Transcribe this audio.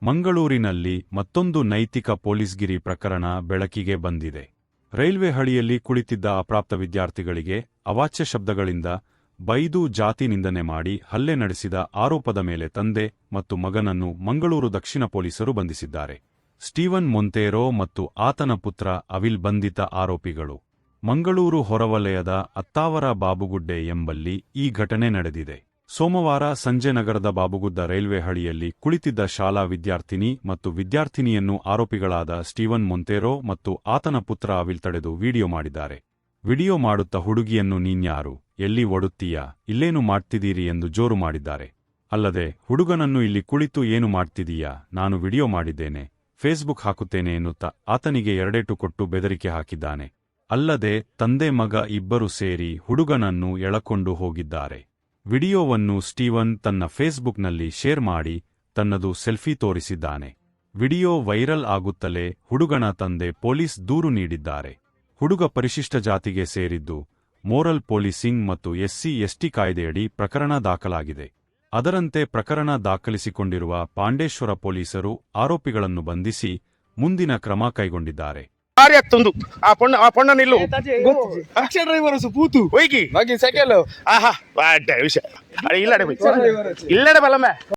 ಮಂಗಳೂರಿನಲ್ಲಿ ಮತ್ತೊಂದು ನೈತಿಕ ಪೊಲೀಸ್ಗಿರಿ ಪ್ರಕರಣ ಬೆಳಕಿಗೆ ಬಂದಿದೆ. ರೈಲ್ವೆ ಹಳಿಯಲ್ಲಿ ಕುಳಿತಿದ್ದ ಅಪ್ರಾಪ್ತ ವಿದ್ಯಾರ್ಥಿಗಳಿಗೆ ಅವಾಚ್ಯ ಶಬ್ದಗಳಿಂದ ಬೈದು ಜಾತಿ ನಿಂದನೆ ಮಾಡಿ ಹಲ್ಲೆ ನಡೆಸಿದ ಆರೋಪದ ಮೇಲೆ ತಂದೆ ಮತ್ತು ಮಗನನ್ನು ಮಂಗಳೂರು ದಕ್ಷಿಣ ಪೊಲೀಸರು ಬಂಧಿಸಿದ್ದಾರೆ. ಸ್ಟೀವನ್ ಮೊಂತೇರೊ ಮತ್ತು ಆತನ ಪುತ್ರ ಅವಿಲ್ ಬಂಧಿತ ಆರೋಪಿಗಳು. ಮಂಗಳೂರು ಹೊರವಲಯದ ಅತ್ತಾವರ ಬಾಬುಗುಡ್ಡೆ ಎಂಬಲ್ಲಿ ಈ ಘಟನೆ ನಡೆದಿದೆ. ಸೋಮವಾರ ಸಂಜೆ ನಗರದ ಬಾಬುಗುಡ್ಡ ರೈಲ್ವೆ ಹಳಿಯಲ್ಲಿ ಕುಳಿತಿದ್ದ ಶಾಲಾ ವಿದ್ಯಾರ್ಥಿನಿ ಮತ್ತು ವಿದ್ಯಾರ್ಥಿನಿಯನ್ನು ಆರೋಪಿಗಳಾದ ಸ್ಟೀವನ್ ಮೊಂತೇರೊ ಮತ್ತು ಆತನ ಪುತ್ರ ಅವಿಲ್ ತಡೆದು ವಿಡಿಯೋ ಮಾಡಿದ್ದಾರೆ. ವಿಡಿಯೋ ಮಾಡುತ್ತಾ ಹುಡುಗಿಯನ್ನು ನೀನ್ಯಾರು, ಎಲ್ಲಿ ಒಡುತ್ತೀಯಾ, ಇಲ್ಲೇನು ಮಾಡ್ತಿದ್ದೀರಿ ಎಂದು ಜೋರು ಮಾಡಿದ್ದಾರೆ. ಅಲ್ಲದೆ ಹುಡುಗನನ್ನು ಇಲ್ಲಿ ಕುಳಿತು ಏನು ಮಾಡ್ತಿದೀಯಾ, ನಾನು ವಿಡಿಯೋ ಮಾಡಿದ್ದೇನೆ, ಫೇಸ್ಬುಕ್ ಹಾಕುತ್ತೇನೆ ಎನ್ನುತ್ತಾ ಆತನಿಗೆ ಎರಡೇಟು ಕೊಟ್ಟು ಬೆದರಿಕೆ ಹಾಕಿದ್ದಾನೆ. ಅಲ್ಲದೆ ತಂದೆ ಮಗ ಇಬ್ಬರು ಸೇರಿ ಹುಡುಗನನ್ನು ಎಳಕೊಂಡು ಹೋಗಿದ್ದಾರೆ. ವಿಡಿಯೋವನ್ನು ಸ್ಟೀವನ್ ತನ್ನ ಫೇಸ್ಬುಕ್ನಲ್ಲಿ ಶೇರ್ ಮಾಡಿ ತನ್ನದು ಸೆಲ್ಫಿ ತೋರಿಸಿದ್ದಾನೆ. ವಿಡಿಯೋ ವೈರಲ್ ಆಗುತ್ತಲೇ ಹುಡುಗನ ತಂದೆ ಪೊಲೀಸ್ ದೂರು ನೀಡಿದ್ದಾರೆ. ಹುಡುಗ ಪರಿಶಿಷ್ಟ ಜಾತಿಗೆ ಸೇರಿದ್ದು, ಮೋರಲ್ ಪೊಲೀಸಿಂಗ್ ಮತ್ತು SC/ST ಕಾಯ್ದೆಯಡಿ ಪ್ರಕರಣ ದಾಖಲಾಗಿದೆ. ಅದರಂತೆ ಪ್ರಕರಣ ದಾಖಲಿಸಿಕೊಂಡಿರುವ ಪಾಂಡೇಶ್ವರ ಪೊಲೀಸರು ಆರೋಪಿಗಳನ್ನು ಬಂಧಿಸಿ ಮುಂದಿನ ಕ್ರಮ ಕೈಗೊಂಡಿದ್ದಾರೆ. ಆ ಪೊಣ್ಣ ನಿಲ್ಲು ಡ್ರೈವರ್ ಪೂತು ಹೋಗಿ ಸೈಕಲ್ ಆಹಾ ವಿಷಯ ಇಲ್ಲಡೆ ಬಲಮೆ